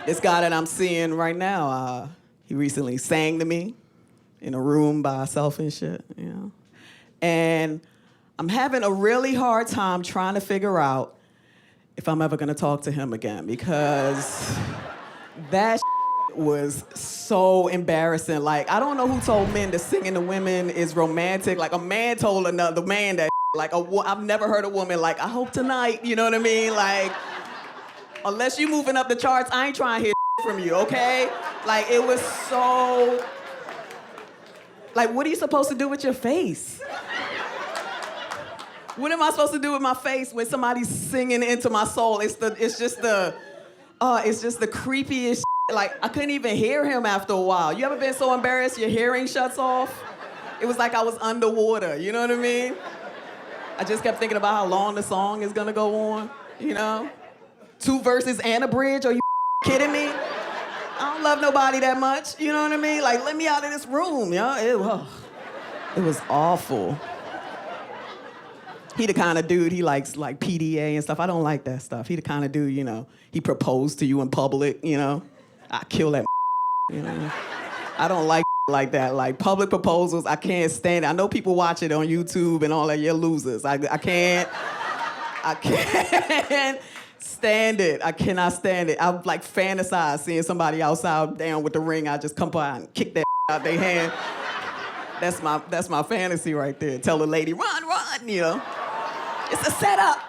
This guy that I'm seeing right now, he recently sang to me in a room by himself and shit, you know? And I'm having a really hard time trying to figure out if I'm ever gonna talk to him again, because that was so embarrassing. Like, I don't know who told men that singing to women is romantic. Like, a man told another man that, like, I've never heard a woman like, I hope tonight, you know what I mean? Like, unless you moving up the charts, I ain't trying to hear from you, okay? Like, it was so, like, what are you supposed to do with your face? What am I supposed to do with my face when somebody's singing into my soul? It's just the creepiest shit. Like, I couldn't even hear him after a while. You ever been so embarrassed your hearing shuts off? It was like I was underwater, you know what I mean? I just kept thinking about how long the song is gonna go on, you know? 2 verses and a bridge, are you kidding me? I don't love nobody that much, you know what I mean? Like, let me out of this room, yo. It was awful. He the kind of dude, he likes like PDA and stuff. I don't like that stuff. He the kind of dude, you know, he proposed to you in public, you know? I kill that, you know? I don't like that. Like, public proposals, I can't stand it. I know people watch it on YouTube and all that. You're losers. I can't stand it. I cannot stand it. I like fantasize seeing somebody outside down with the ring. I just come by and kick that out their hand. That's my fantasy right there. Tell the lady, run, you know? It's a setup.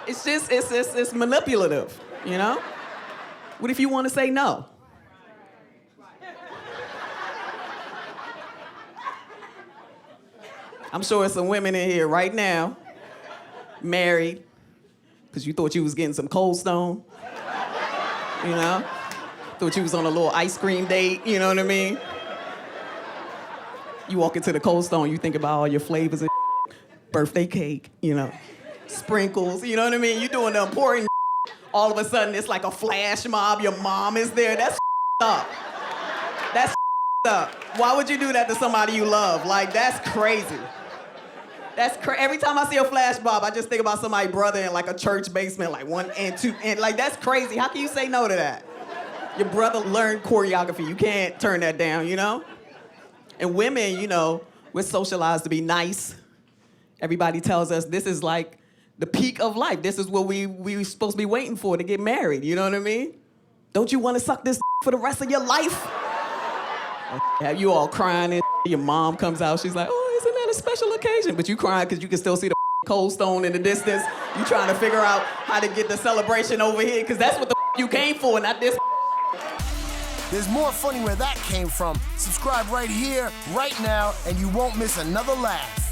It's manipulative, you know? What if you want to say no? I'm sure there's some women in here right now, married, because you thought you was getting some Cold Stone, you know? Thought you was on a little ice cream date, you know what I mean? You walk into the Cold Stone, you think about all your flavors and birthday cake, you know, sprinkles, you know what I mean? You doing the important all of a sudden it's like a flash mob, your mom is there. That's up. That's up. Why would you do that to somebody you love? Like, that's crazy. Every time I see a flash mob, I just think about somebody's brother in like a church basement, like 1 and 2, and like, that's crazy. How can you say no to that? Your brother learned choreography. You can't turn that down, you know? And women, you know, we're socialized to be nice. Everybody tells us this is like the peak of life. This is what we supposed to be waiting for to get married, you know what I mean? Don't you want to suck this for the rest of your life? Have you all crying and your mom comes out, she's like, oh, isn't that a special occasion? But you crying because you can still see the Cold Stone in the distance. You trying to figure out how to get the celebration over here, because that's what the you came for, not this. There's more funny where that came from. Subscribe right here, right now, and you won't miss another laugh.